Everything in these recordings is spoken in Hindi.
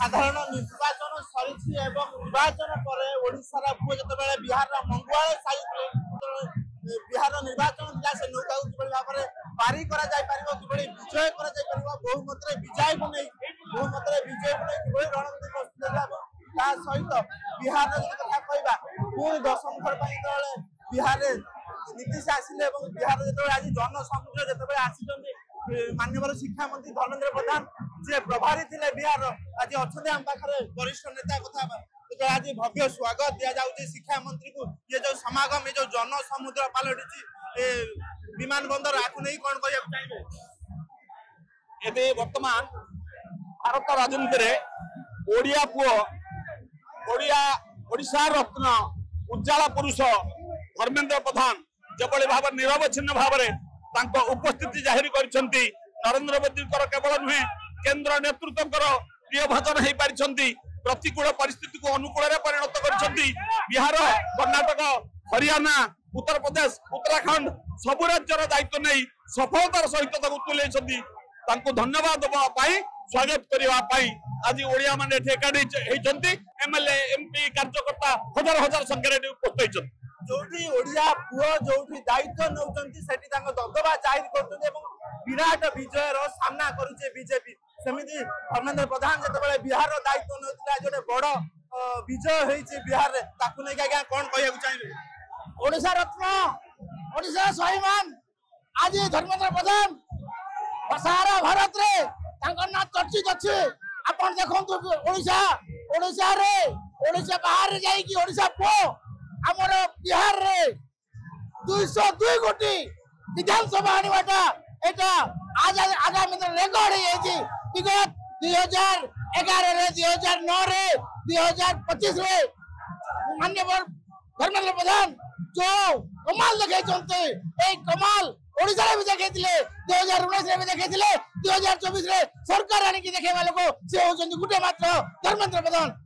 साधारण निर्वाचन सरी निर्वाचन पर ओडार पुओ जो बिहार मंगुआल साइड बिहार निर्वाचन था से नौका कि भाव में पारी कि विजय बहुमत विजय को नहीं बहुमत विजय को नहीं कि रणनीति प्रस्तुत सहित बिहार कथा कहवा पुणी दशम थर बिहार नीतीश आसिले बिहार जो आज जनसमुद्र जो आसी माननीय शिक्षा मंत्री धर्मेंद्र प्रधान जे प्रभारी थे बिहार आज अच्छा आम पाखे वरिष्ठ नेता कथा तो आज भव्य स्वागत दि जाऊँगी शिक्षा मंत्री को ये जो समागम ये जो जनसमुद्र पलटि विमान बंदर आपको नहीं कौन कह चाहिए एबे वर्तमान भारत राजनीति में ओडिया पुओ ओडिशा रत्न उज्ज्वला पुरुष धर्मेंद्र प्रधान जबले भाव निरवच्छिन्न भाव में उपस्थिति जाहिर करछंती नरेंद्र मोदी केवल नुहे केंद्र नेतृत्व प्रिय भाजन हो पारि प्रतिकूल परिस्थिति को अनुकूल परिणत करछंती बिहार कर्णाटक हरियाणा उत्तर प्रदेश उत्तराखंड सबु राज्यर दायित्व नहीं सफलतार सहित तुले धन्यवाद देवाई स्वागत करने आज ओडिया मान एकाठी एमएलए एमपी कार्यकर्ता हजार हजार संख्यार उपस्थित जोठी ओडिया पुओ जोठी दायित्व नौचंती सेठी तांको दबदबा जाहिर करछन्ती विराट विजय रो सामना करूचे बीजेपी सेमिति धर्मेंद्र प्रधान जतबेले बिहार रो दायित्व नौतिला जोटे बड़ विजय होईचे बिहार रे ताकु नै गागा कोन कहया चाहिबे ओडिशा रत्न ओडिशा स्वाभिमान आज धर्मेंद्र प्रधान सारा भारत रे तांको ना चर्चित अछि आपण देखंतु ओडिशा रे ओडिशा बाहर रे जाई कि ओडिशा पुओ आमर बिहार रे 202 कोटी विधानसभा आनिबाटा एटा आज आगामी दिन रेकर्ड है विगत 2011 रे 2009 रे 2025 रे माननीय धर्मेंद्र प्रधान जो कमाल देखे ए कमाल ओडिशा रे भी देखेथिले 2019 रे भी देखेथिले 2024 रे सरकार आनी की देखेवा लोक से होचंती गुटे मात्र धर्मेंद्र प्रधान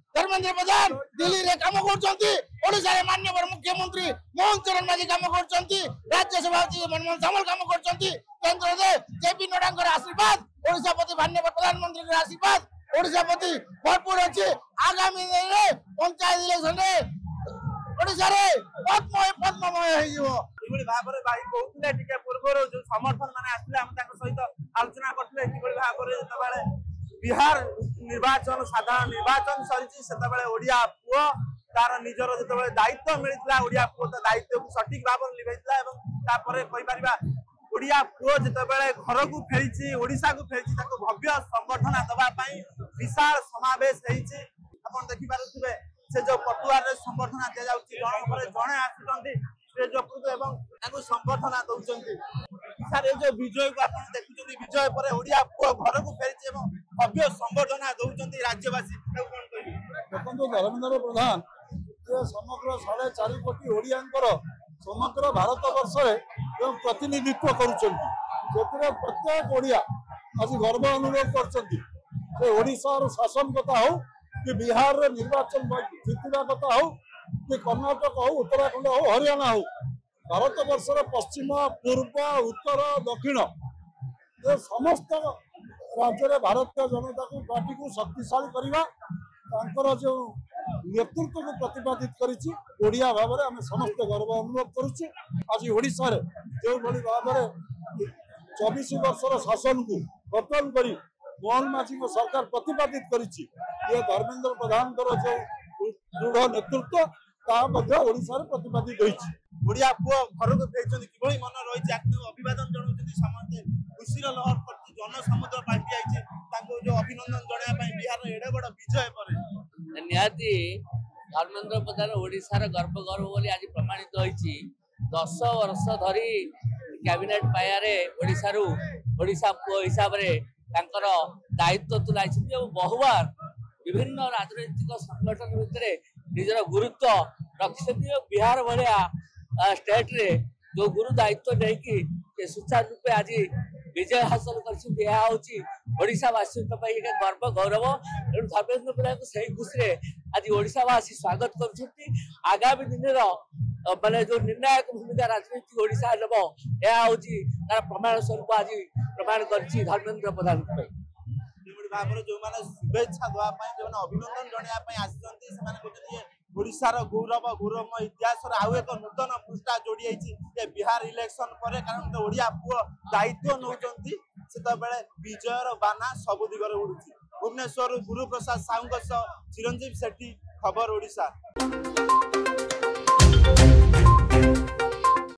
दिल्ली रे काम करचंती ओडिशा रे माननीय मुख्यमंत्री मोहन चरण माझी काम करचंती राज्यसभा मनमोहन सामल काम करचंती केंद्र रे जेपी नड्डा आशीर्वाद ओडिशा प्रति माननीय प्रधानमंत्री के आशीर्वाद ओडिशा प्रति भरपूर अछि आगामी दिन रे पंचायत इलेक्शन रे ओडिशा रे पद्ममय होइयो इबळी भाबरे भाई कहउतले टिके पूर्व जो समर्थन माने आसले हम ताको सहित आलोचना करथले इबळी भाबरे जतबाळे बिहार निर्वाचन साधारण निर्वाचन सरी से ओडिया पुओ तार निजर जो दायित्व मिलता ओडिया पुओ दायित्व को सठिक भाव में लिभाइला ओडिया पुओ जितेबाला घर को फेरी ओडिशा को फेरी भव्य संबर्धना दवाई विशाल समावेश देखिपे से जो पटुआर संबर्धना दि जाऊँगी जड़े आसुँच स्टेज उपरको संबर्धना दौरान सर ये जो विजय को आप देखुं विजय पर ओडिया पुओ घर को फेरी भव्य संबर्धना दौरान राज्यवासी देखो धर्मेंद्र प्रधान समग्र 4.5 कोटी ओडियांकर समग्र भारत वर्ष में प्रतिनिधित्व करुँचे प्रत्येक ओडिया आज गर्व अनुभव कर शासन कथा हो कि बिहार निर्वाचन जीतवा कथा हो कि कर्णाटक हो उत्तराखंड हो हरियाणा हो भारत वर्ष पश्चिम पूर्व उत्तर दक्षिण ये समस्त राज्य भारतीय जनता को पार्टी को शक्तिशाली करने जो नेतृत्व को प्रतिपादित करिया भाव में आम समस्त गर्व अनुभव करुचे आज ओडिशा रे जो भली भाव में 24 वर्षर शासन को गठन कर मोहन माझी सरकार प्रतिपादित करिछि ये धर्मेंद्र प्रधान जो दृढ़ नेतृत्व ओडिशा रे प्रतिपादित होइछि ओडिया पुओ घर को फेरी कि मन रही अभिवादन जनाऊँ समस्ते खुशी लहर करती जनसमुद्र पार्टी आई जो अभिनंदन जनाया बिहार एडे बड़ विजय पर निहाती धर्मेंद्र प्रधान ओडिशार गर्व बोली आज प्रमाणित होइछि 10 वर्ष धरी कैबिनेट पायारे ओडिशा पुओ हिसाब रे तांकर दायित्व तुलाई बहुबार विभिन्न राजनैतिक संगठन भितर निजर गुरुत्व रखिछथि बिहार भलिया स्टेट रे जो गुरु दायित्व नहीं सुचारू रूपे आज विजय हासिल करवासी गर्व गौरव एवं धर्मेंद्र प्रधान को सही खुशी आज ओडिशावासी स्वागत कर आगामी दिन माने जो निर्णायक भूमिका राजनीति ओडिशा नेब यह प्रमाण स्वरूप आज प्रमाण कर धर्मेंद्र प्रधान भाव में जो मैंने शुभेच्छा देवाई जो अभिनंदन जनवाई आसी से ओडिशार गौरव गौरवमय इतिहास आउ एक नूतन पृष्ठा जोड़ी है बिहार इलेक्शन पर कारण तो ओडिया पुओ दायित्व नौकरी से विजयर बाना सब दिगरे उड़ू भुवनेश्वर गुरु प्रसाद साहू चिरंजीव सेठी खबर ओडिशा।